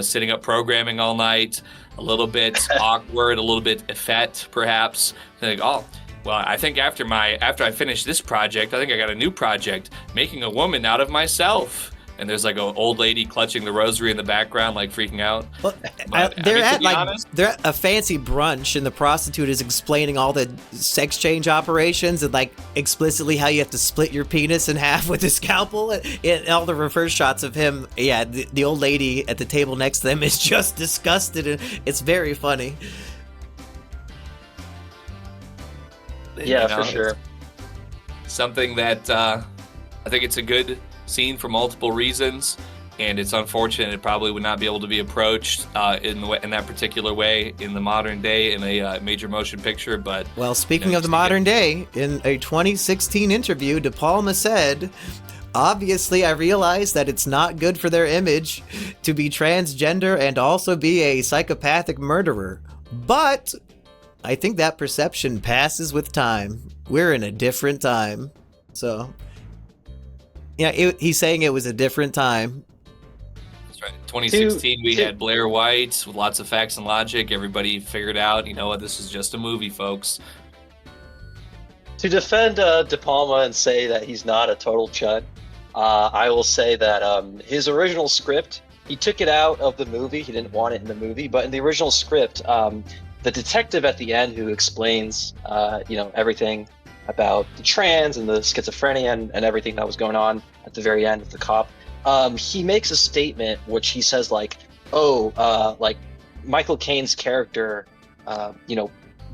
sitting up programming all night, a little bit awkward, a little bit effete, perhaps. Like, oh, well, I think after I finish this project, I think I got a new project, making a woman out of myself. And there's like an old lady clutching the rosary in the background, like freaking out. Well, they're at a fancy brunch, and the prostitute is explaining all the sex change operations and like explicitly how you have to split your penis in half with a scalpel. And all the reverse shots of him, the old lady at the table next to them is just disgusted, and it's very funny. Yeah, for sure. Something that I think it's a good scene for multiple reasons, and it's unfortunate it probably would not be able to be approached in that particular way in the modern day in a major motion picture. But well, speaking of the modern day, in a 2016 interview, De Palma said, "Obviously, I realize that it's not good for their image to be transgender and also be a psychopathic murderer, but I think that perception passes with time. We're in a different time." So he's saying it was a different time. That's right. 2016, we had Blair White with lots of facts and logic. Everybody figured out, what, this is just a movie, folks. To defend De Palma and say that he's not a total chud, I will say that his original script, he took it out of the movie. He didn't want it in the movie, but in the original script, the detective at the end who explains, everything about the trans and the schizophrenia and everything that was going on at the very end with the cop, he makes a statement which he says like Michael Caine's character,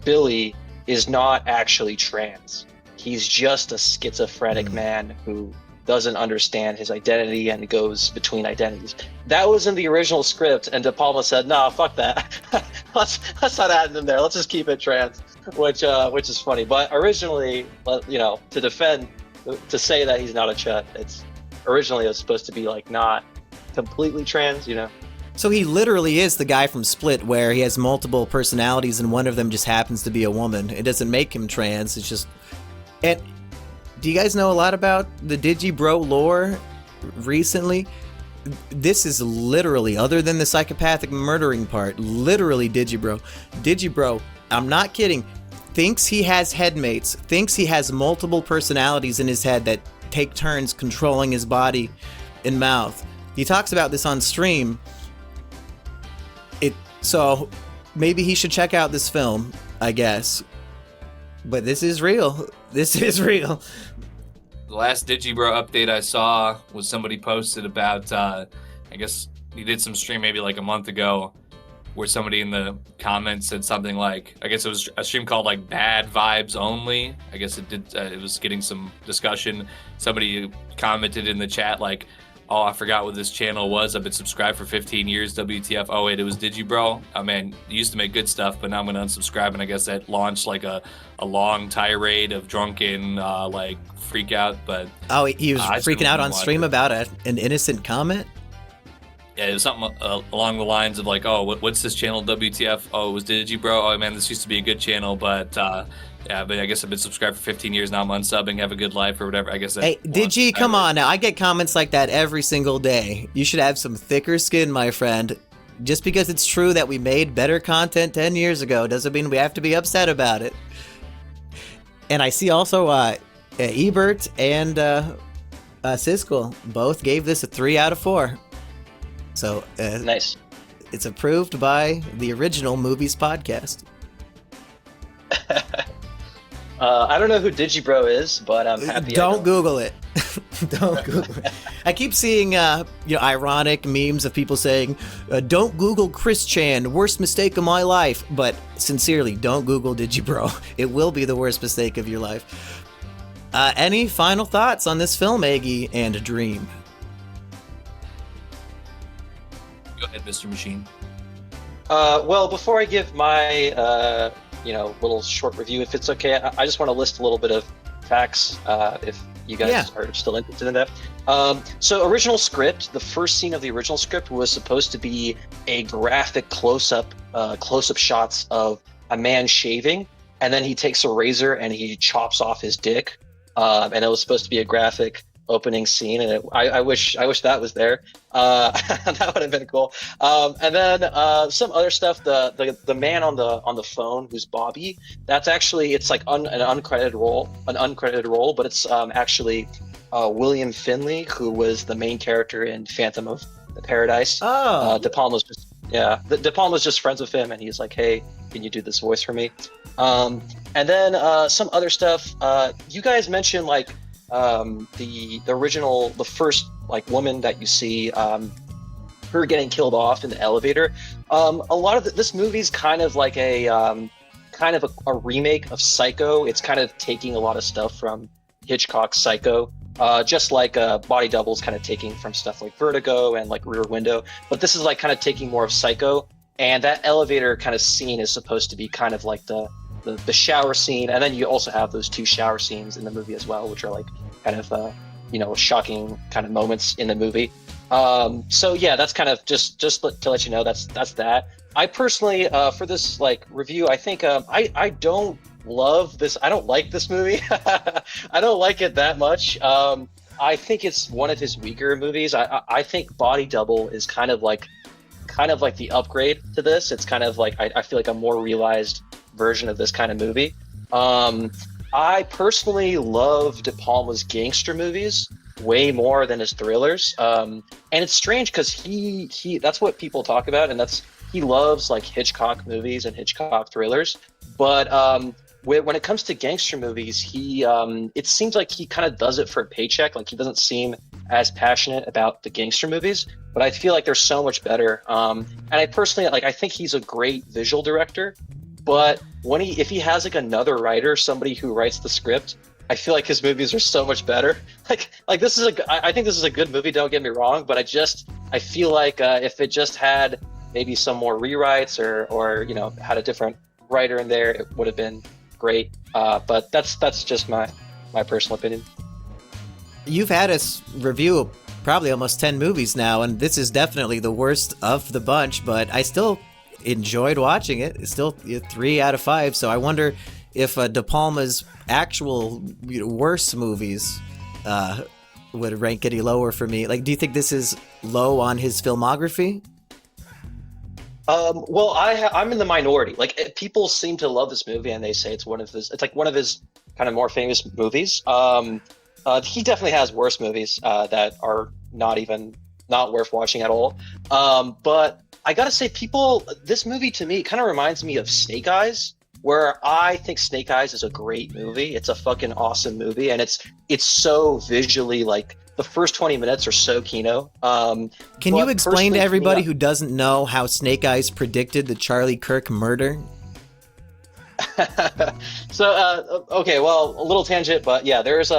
Billy, is not actually trans. he's just a schizophrenic man who doesn't understand his identity and goes between identities. That was in the original script, and De Palma said, "No, fuck that. let's not add it in there. Let's just keep it trans," which is funny. But originally, to say that he's not a chut, it's originally it was supposed to be like not completely trans, So he literally is the guy from Split, where he has multiple personalities and one of them just happens to be a woman. It doesn't make him trans. It's just. And do you guys know a lot about the Digibro lore recently? This is literally, other than the psychopathic murdering part, literally Digibro. Digibro, I'm not kidding, thinks he has headmates, thinks he has multiple personalities in his head that take turns controlling his body and mouth. He talks about this on stream. So maybe he should check out this film, I guess. But this is real. This is real. The last Digibro update I saw was somebody posted about, I guess he did some stream maybe like a month ago, where somebody in the comments said something like, I guess it was a stream called like Bad Vibes Only. I guess it was getting some discussion. Somebody commented in the chat like, "Oh, I forgot what this channel was. I've been subscribed for 15 years. WTF? Oh wait, it was Digibro. Oh man, you used to make good stuff, but now I'm gonna unsubscribe." And I guess that launched like a long tirade of drunken like freak out. But he was freaking out on stream about an innocent comment. Yeah, it was something along the lines of like, "Oh, what's this channel? WTF? Oh, it was Digibro. Oh man, this used to be a good channel, but yeah, but I guess I've been subscribed for 15 years now. I'm unsubbing. Have a good life or whatever." I guess. Hey, Digi, come on now. I get comments like that every single day. You should have some thicker skin, my friend. Just because it's true that we made better content 10 years ago doesn't mean we have to be upset about it. And I see also Ebert and Siskel both gave this a 3 out of 4. So nice. It's approved by the Original Movies Podcast. I don't know who Digibro is, but I'm happy. Don't Google it. Don't Google it. I keep seeing ironic memes of people saying, "Don't Google Chris Chan, worst mistake of my life." But sincerely, don't Google Digibro. It will be the worst mistake of your life. Any final thoughts on this film, Eggy and Dream? Go ahead, Mr. Machine. Well, before I give my little short review, if it's okay, I just want to list a little bit of facts, if you guys are still interested in that. So original script, the first scene of the original script was supposed to be a graphic close-up shots of a man shaving, and then he takes a razor and he chops off his dick, and it was supposed to be a graphic opening scene, and I wish that was there. That would have been cool. And then some other stuff. The man on the phone who's Bobby. That's actually, it's like an uncredited role, but it's actually William Finley, who was the main character in Phantom of the Paradise. Oh, De Palma's just friends with him, and he's like, "Hey, can you do this voice for me?" And then some other stuff. You guys mentioned like the original, the first like woman that you see, her getting killed off in the elevator. A lot of this movie's kind of like a remake of Psycho. It's kind of taking a lot of stuff from Hitchcock's Psycho, just like Body Doubles kind of taking from stuff like Vertigo and like Rear Window. But this is like kind of taking more of Psycho, and that elevator kind of scene is supposed to be kind of like the shower scene, and then you also have those 2 shower scenes in the movie as well, which are like kind of shocking kind of moments in the movie. So yeah, that's kind of just to let you know, that's that. I personally, for this like review, I think I don't love this. I don't like this movie. I don't like it that much. I think it's one of his weaker movies. I think Body Double is kind of like the upgrade to this. It's kind of like I feel like a more realized version of this kind of movie. I personally love De Palma's gangster movies way more than his thrillers. And it's strange because he that's what people talk about, and he loves like Hitchcock movies and Hitchcock thrillers. But when it comes to gangster movies, it seems like he kind of does it for a paycheck. Like he doesn't seem as passionate about the gangster movies, but I feel like they're so much better. And I personally I think he's a great visual director. But if he has like another writer, somebody who writes the script, I feel like his movies are so much better. Like this is I think this is a good movie. Don't get me wrong, but I feel like if it just had maybe some more rewrites or had a different writer in there, it would have been great. But that's just my personal opinion. You've had us review probably almost 10 movies now, and this is definitely the worst of the bunch, but I still enjoyed watching it. It's still 3 out of 5, so I wonder if De Palma's actual worst movies would rank any lower for me. Like, do you think this is low on his filmography? Well, I'm in the minority. Like, people seem to love this movie, and they say it's one of his kind of more famous movies. He definitely has worse movies that are not worth watching at all. But I gotta say, this movie to me kind of reminds me of Snake Eyes, where I think Snake Eyes is a great movie. It's a fucking awesome movie, and it's so visually, like, the first 20 minutes are so Kino. Can you explain to everybody who doesn't know how Snake Eyes predicted the Charlie Kirk murder? So, okay, well, a little tangent, but yeah, there's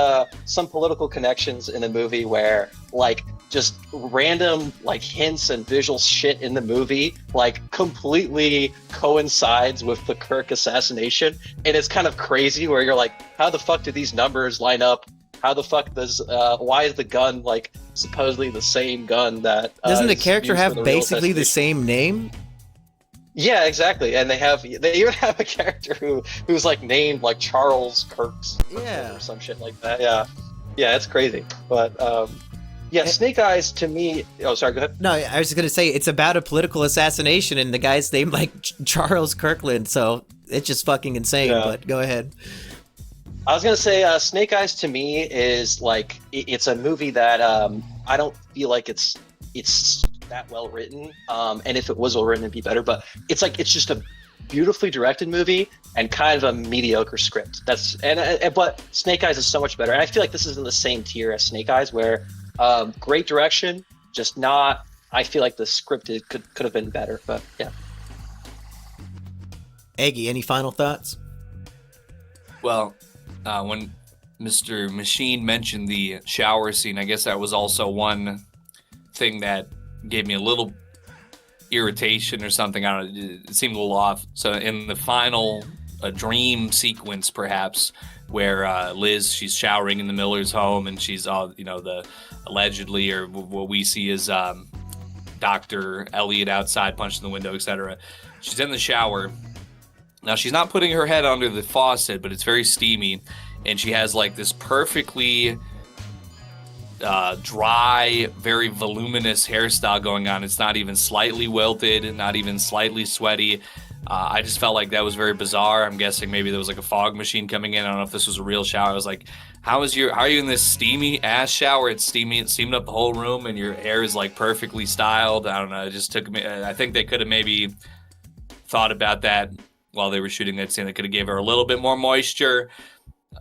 some political connections in the movie where, like, just random, like, hints and visual shit in the movie, like, completely coincides with the Kirk assassination. And it's kind of crazy where you're like, how the fuck do these numbers line up? How the fuck why is the gun, like, supposedly the same gun that... Doesn't the character have basically the same name? Yeah, exactly. And they even have a character who's like named like Charles Kirk's or some shit like that. Yeah, it's crazy. But Snake Eyes to me. Oh, sorry. Go ahead. No, I was just gonna say it's about a political assassination, and the guy's named like Charles Kirkland. So it's just fucking insane. Yeah. But go ahead. I was gonna say Snake Eyes to me is like it's a movie that I don't feel like it's that well written, and if it was well written it'd be better, but it's just a beautifully directed movie and kind of a mediocre script. But Snake Eyes is so much better, and I feel like this is in the same tier as Snake Eyes, where great direction, just not, I feel like the script could have been better. But yeah. Eggy, any final thoughts? Well, when Mr. Machine mentioned the shower scene, I guess that was also one thing that gave me a little irritation or something. I don't know, it seemed a little off. So in the final dream sequence, perhaps, where Liz, she's showering in the Miller's home, and she's the allegedly, or what we see as Dr. Elliot outside punching the window, etc. She's in the shower. Now, she's not putting her head under the faucet, but it's very steamy, and she has like this perfectly dry, very voluminous hairstyle going on. It's not even slightly wilted, not even slightly sweaty. I just felt like that was very bizarre. I'm guessing maybe there was like a fog machine coming in. I don't know if this was a real shower. I was like, how are you in this steamy ass shower? It's steamy. It steamed up the whole room, and your hair is like perfectly styled. I don't know. It just took me. I think they could have maybe thought about that while they were shooting that scene. They could have gave her a little bit more moisture.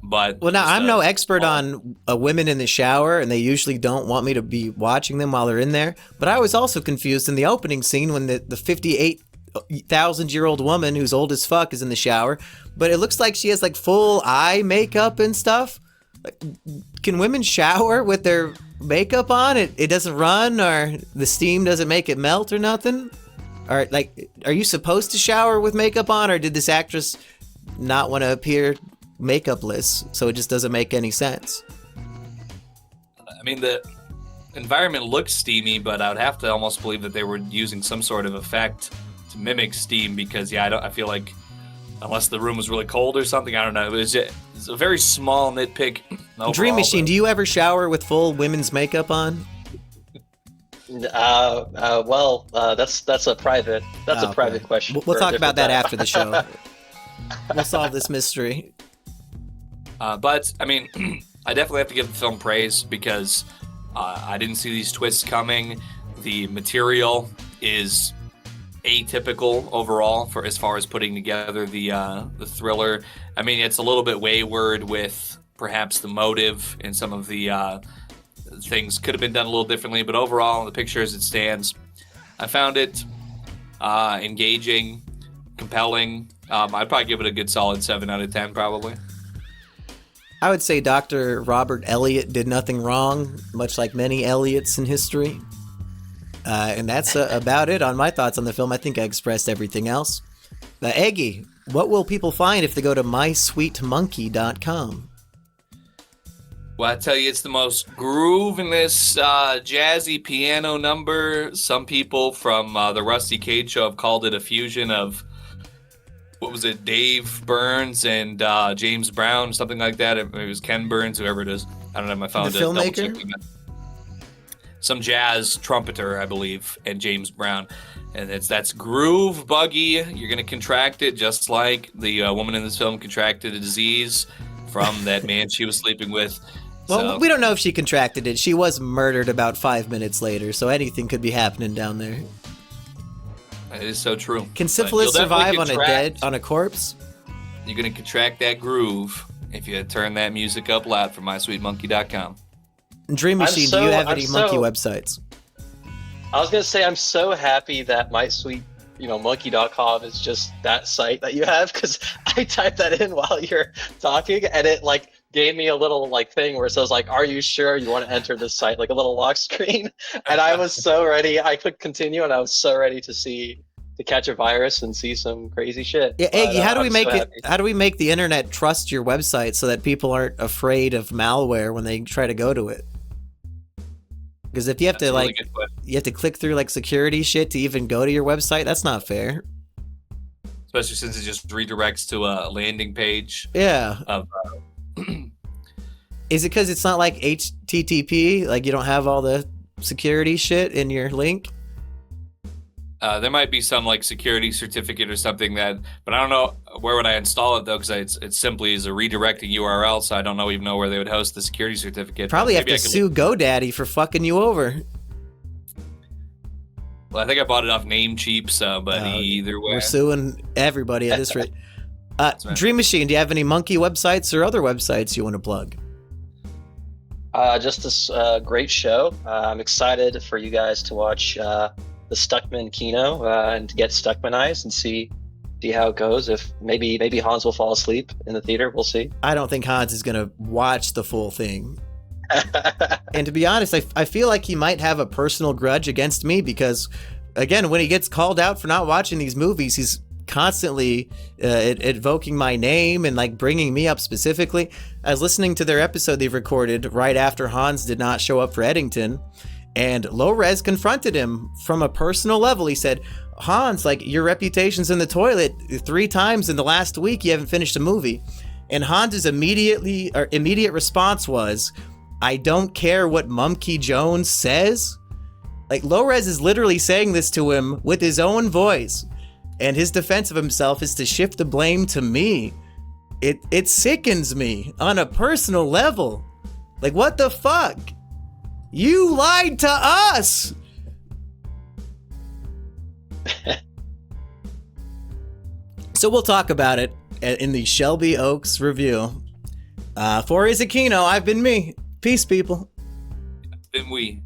But well, now I'm no expert on women in the shower, and they usually don't want me to be watching them while they're in there. But I was also confused in the opening scene when the 58,000-year-old woman who's old as fuck is in the shower, but it looks like she has like full eye makeup and stuff. Like, can women shower with their makeup on? It doesn't run, or the steam doesn't make it melt or nothing? Or like, are you supposed to shower with makeup on, or did this actress not want to appear makeupless, so it just doesn't make any sense? I mean, the environment looks steamy, but I would have to almost believe that they were using some sort of effect to mimic steam, because I feel like unless the room was really cold or something, I don't know. It's a very small nitpick. Overall, Dream Machine, do you ever shower with full women's makeup on? That's a private question. We'll talk about that after the show. We'll solve this mystery. But I mean, I definitely have to give the film praise, because I didn't see these twists coming. The material is atypical overall for as far as putting together the thriller. I mean, it's a little bit wayward with perhaps the motive, and some of the things could have been done a little differently. But overall, the picture as it stands, I found it engaging, compelling. I'd probably give it a good solid 7 out of 10, probably. I would say Dr. Robert Elliot did nothing wrong, much like many Elliots in history. And that's about it on my thoughts on the film. I think I expressed everything else. Eggy, what will people find if they go to mysweetmonkey.com? Well, I tell you, it's the most groovinest, jazzy piano number. Some people from the Rusty Cage show have called it a fusion of, what was it, Dave Burns and James Brown, something like that. It was Ken Burns, whoever it is. I don't have my phone. The filmmaker? Some jazz trumpeter, I believe, and James Brown. And that's groove buggy. You're going to contract it just like the woman in this film contracted a disease from that man she was sleeping with. Well, we don't know if she contracted it. She was murdered about 5 minutes later, so anything could be happening down there. It is so true. Can syphilis survive on a corpse? You're going to contract that groove if you turn that music up loud from mysweetmonkey.com. Dream Machine, do you have any monkey websites? I was going to say, I'm so happy that mysweetmonkey.com is just that site that you have, because I typed that in while you're talking, and it gave me a little thing where it says are you sure you want to enter this site, a little lock screen, and I was so ready. I clicked continue, and I was so ready to catch a virus and see some crazy shit. Yeah, Eggy, how do we make it? How do we make the internet trust your website so that people aren't afraid of malware when they try to go to it? Because if you have to you have to click through security shit to even go to your website, that's not fair. Especially since it just redirects to a landing page. Yeah. Of, Is it because it's not like HTTP? You don't have all the security shit in your link? There might be some security certificate or something but I don't know where would I install it though, because it simply is a redirecting URL, so I don't even know where they would host the security certificate. Probably have to sue GoDaddy for fucking you over. Well, I think I bought it off Namecheap, but either way, we're suing everybody at this rate. Dream Machine, do you have any monkey websites or other websites you want to plug? Just this great show. I'm excited for you guys to watch the Stuckman Kino and to get Stuckmanized and see how it goes. If maybe Hans will fall asleep in the theater, we'll see. I don't think Hans is gonna watch the full thing. And to be honest, I feel like he might have a personal grudge against me because, again, when he gets called out for not watching these movies, he's constantly invoking my name and bringing me up specifically. I was listening to their episode they recorded right after Hans did not show up for Eddington, and Low-Res confronted him from a personal level. He said, Hans, your reputation's in the toilet 3 times in the last week. You haven't finished a movie. And Hans's immediate response was, I don't care what Mumkey Jones says. Low-Res is literally saying this to him with his own voice. And his defense of himself is to shift the blame to me. It sickens me on a personal level. What the fuck? You lied to us! So we'll talk about it in the Shelby Oaks review. For Izakino, I've been me. Peace, people. Been we.